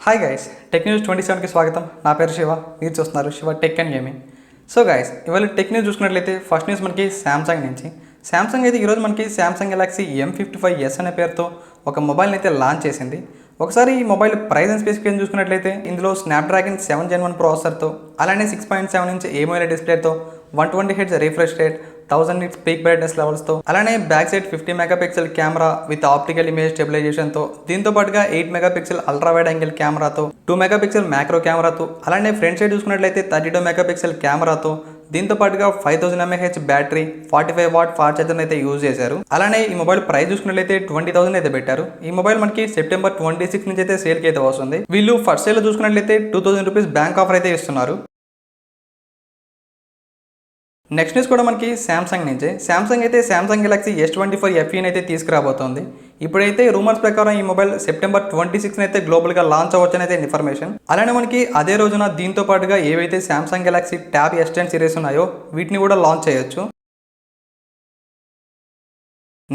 Hi guys, tech news 27కి స్వాగతం. నా పేరు శివ, మీరు చూస్తున్నారు Shiva tech and gaming. So guys, ఇవాళ టెక్ న్యూస్ చూసుకున్నట్లయితే ఫస్ట్ న్యూస్ మనకి శాంసంగ్ నుంచి. శాంసంగ్ అయితే ఈరోజు మనకి శాంసంగ్ గెలాక్సీ M55s అనే పేరుతో ఒక మొబైల్ని అయితే లాంచ్ చేసింది. ఒకసారి ఈ మొబైల్ ప్రైస్ అండ్ స్పెసిఫికేషన్ చూసుకున్నట్లయితే ఇందులో స్నాప్డ్రాగన్ 7 Gen 1 ప్రాసెసర్తో, అలానే 6.7 ఇంచ్ AMOLED డిస్ప్లేతో, 120 Hz refresh rate, 1000 nits peak brightness లెవెల్స్తో, అలానే back side 50 megapixel camera with optical image స్టెబిలైజేషన్తో, దీంతో పాటుగా 8 మెగాపిక్సెల్ అల్ట్రా వైడ్ యాంగిల్ కెమెరాతో, 2 మెగాపిక్సెల్ మ్యాక్రో కెమెరాతో, అలానే ఫ్రంట్ సైడ్ చూసుకున్నట్లయితే 32 మెగాపిక్సెల్ కెమెరాతో, దీంతో పాటుగా 5000 mAh battery, 45 watt fast charger అయితే యూజ్ చేశారు. అలానే ఈ మొబైల్ ప్రైస్ చూసుకున్నట్లయితే 20,000 అయితే పెట్టారు. ఈ మొబైల్ మనకి సెప్టెంబర్ 26 నుంచి అయితే సేల్కి అయితే వస్తుంది. వీళ్ళు ఫస్ట్ సేల్ చూసుకున్నట్లయితే 2000 రూపీస్ బ్యాంక్ ఆఫర్ అయితే ఇస్తున్నారు. నెక్స్ట్ న్యూస్ కూడా మనకి శాంసంగ్ నుంచే. శాంసంగ్ అయితే శాంసంగ్ గెలాక్సీ S24 FE అయితే తీసుకురాబోతోంది. ఇప్పుడైతే రూమర్స్ ప్రకారం ఈ మొబైల్ సెప్టెంబర్ 26 అయితే గ్లోబల్గా లాంచ్ అవ్వచ్చని అయితే ఇన్ఫర్మేషన్. అలానే మనకి అదే రోజున దీంతో పాటుగా ఏవైతే Samsung Galaxy tab S10 series ఉన్నాయో వీటిని కూడా లాంచ్ చేయొచ్చు.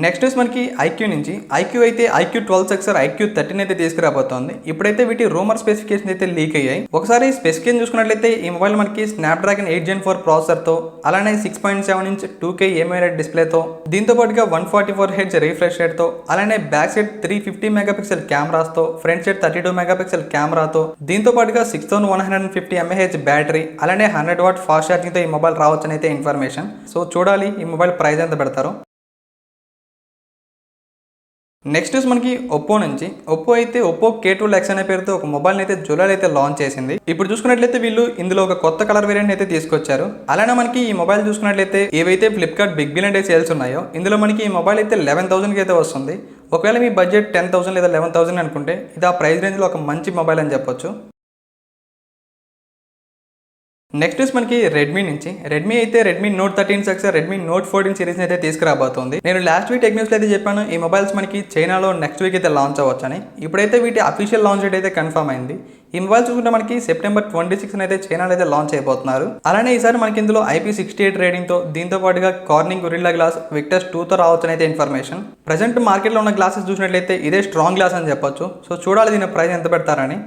నెక్స్ట్ న్యూస్ మనకి ఐక్యూ నుంచి. ఐక్యూ అయితే IQ 12 సక్సెసర్ IQ 13 అయితే తీసుకురాబోతోంది. ఇప్పుడైతే వీటి రూమర్ స్పెసిఫికేషన్ అయితే లీక్ అయ్యాయి. ఒకసారి స్పెసిఫికేషన్ చూసుకున్నట్లయితే ఈ మొబైల్ మనకి స్నాప్డ్రాగన్ 8 Gen 4 ప్రాసెసర్తో, అలానే 6.7 ఇంచ్ 2K AMOLED డిస్ప్లేతో, దీంతో పాటుగా 144 Hz రిఫ్రెష్ రేట్తో, అలానే బ్యాక్ సైడ్ 350 మెగాపిక్సెల్ కెమెరాస్తో, ఫ్రంట్ సైడ్ 32 మెగాపిక్సెల్ కెమెరాతో, దీంతో పాటుగా 6150 mAh బ్యాటరీ, అలానే 100 వాట్ ఫాస్ట్ ఛార్జింగ్తో ఈ మొబైల్ రావచ్చని అయితే ఇన్ఫర్మేషన్. సో చూడాలి ఈ మొబైల్ ప్రైస్ ఎంత పెడతారో. నెక్స్ట్ న్యూస్ మనకి ఒప్పో నుంచి. ఒప్పో అయితే ఒప్పో K2X అనే పేరుతో ఒక మొబైల్ని అయితే జూలైలో అయితే లాంచ్ చేసింది. ఇప్పుడు చూసుకున్నట్లయితే వీళ్ళు ఇందులో ఒక కొత్త కలర్ వేరియంట్ అయితే తీసుకొచ్చారు. అలానే మనకి ఈ మొబైల్ చూసుకున్నట్లయితే ఏవైతే Flipkart big billion day sales ఉన్నాయో ఇందులో మనకి ఈ మొబైల్ అయితే 11,000కి అయితే వస్తుంది. ఒకవేళ మీ బడ్జెట్ 10,000 లేదా 11,000 అనుకుంటే ఇది ఆ ప్రైస్ రేంజ్లో ఒక మంచి మొబైల్ అని చెప్పొచ్చు. నెక్స్ట్ న్యూస్ మనకి రెడ్మీ నుంచి. రెడ్మీ అయితే Redmi note 13 success Redmi note 14 series అయితే తీసుకురాబోతోంది. నేను లాస్ట్ వీక్ టెక్ న్యూస్లో అయితే చెప్పాను ఈ మొబైల్స్ మనకి చైనాలో నెక్స్ట్ వీక్ అయితే లాంచ్ అవ్వచ్చని. ఇప్పుడైతే వీటి అఫీషియల్ లాంచ్ డేట్ అయితే కన్ఫర్మ్ అయింది. ఈ మొబైల్ చూసుకుంటే మనకి సెప్టెంబర్ 26 అయితే చైనాలో అయితే లాంచ్ అయిపోతున్నారు. అలానే ఈసారి మనకి ఇందులో IP68 రేటింగ్తో, దీంతో పాటుగా కార్నింగ్ గొరిల్లా గ్లాస్ విక్టర్స్ 2తో రావచ్చని అయితే ఇన్ఫర్మేషన్. ప్రజెంట్ మార్కెట్లో ఉన్న గ్లాసెస్ చూసినట్లయితే ఇదే స్ట్రాంగ్ గ్లాస్ అని చెప్పొచ్చు. సో చూడాలి దీని ప్రైస్ ఎంత పెడతారని.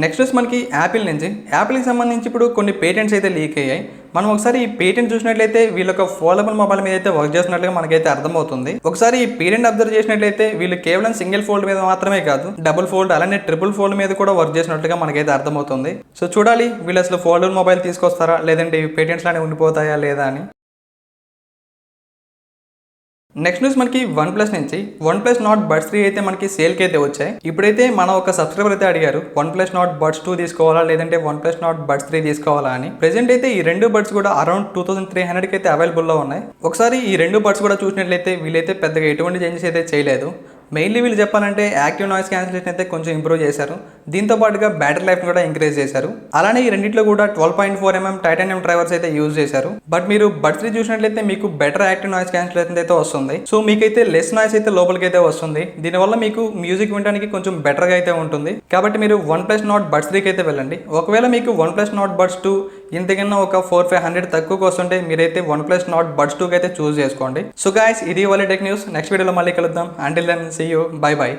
నెక్స్ట్ న్యూస్ మనకి యాపిల్ నుంచి. యాపిల్కి సంబంధించి ఇప్పుడు కొన్ని పేటెంట్స్ అయితే లీక్ అయ్యాయి. మనం ఒకసారి ఈ పేటెంట్ చూసినట్లయితే వీళ్ళ ఒక ఫోల్డబుల్ మొబైల్ మీద అయితే వర్క్ చేస్తున్నట్లుగా మనకైతే అర్థమవుతుంది. ఒకసారి ఈ పేటెంట్ అబ్జర్వ్ చేసినట్లయితే వీళ్ళు కేవలం సింగిల్ ఫోల్డ్ మీద మాత్రమే కాదు, డబుల్ ఫోల్డ్ అలానే ట్రిపుల్ ఫోల్డ్ మీద కూడా వర్క్ చేసినట్లుగా మనకైతే అర్థమవుతుంది. సో చూడాలి వీళ్ళు అసలు ఫోల్డబుల్ మొబైల్ తీసుకొస్తారా, లేదంటే ఈ పేటెంట్స్ లానే ఉండిపోతాయా లేదా అని. నెక్స్ట్ న్యూస్ మనకి OnePlus నుంచి. OnePlus Nord Buds 3 అయితే మనకి సేల్కి అయితే వచ్చాయి. ఇప్పుడైతే మన ఒక సబ్స్క్రైబర్ అయితే అడిగారు OnePlus Nord Buds 2 తీసుకోవాలా లేదంటే OnePlus Nord Buds 3 తీసుకోవాలా అని. ప్రెజెంట్ అయితే ఈ రెండు బడ్స్ కూడా అరౌండ్ 2300కి అయితే అవైలబుల్లో ఉన్నాయి. ఒకసారి ఈ రెండు బడ్స్ కూడా చూసినట్లయితే వీళ్ళైతే పెద్దగా ఎటువంటి చేంజెస్ అయితే చేయలేదు. మెయిన్లీ వీళ్ళు చెప్పాలంటే యాక్టివ్ నాయిస్ క్యాన్సిలేషన్ అయితే కొంచెం ఇంప్రూవ్ చేశారు. దీంతో పాటుగా బ్యాటరీ లైఫ్ కూడా ఇంక్రీజ్ చేశారు. అలానే ఈ రెండింటిలో కూడా 12.4mm టైటానియం డ్రైవర్స్ అయితే యూజ్ చేశారు. బట్ మీరు బడ్స్ 3 చూసినట్లయితే మీకు బెటర్ యాక్టివ్ నాయిస్ క్యాన్సిలేషన్ అయితే వస్తుంది. సో మీకైతే లెస్ నాయిస్ అయితే లోపలికి అయితే వస్తుంది. దీనివల్ల మీకు మ్యూజిక్ వినడానికి కొంచెం బెటర్గా అయితే ఉంటుంది. కాబట్టి మీరు OnePlus Nord Buds 3కి అయితే వెళ్ళండి. ఒకవేళ మీకు OnePlus Nord Buds 2 ఇంతకన్నా ఒక 400-500 తక్కువకి వస్తుంటే మీరైతే OnePlus Nord Buds 2కి అయితే చూస్ చేసుకోండి. సో గైస్, ఇది వాళ్ళ టెక్ న్యూస్. నెక్స్ట్ వీడియోలో మళ్ళీ కలుద్దాం. Until then see you, bye by.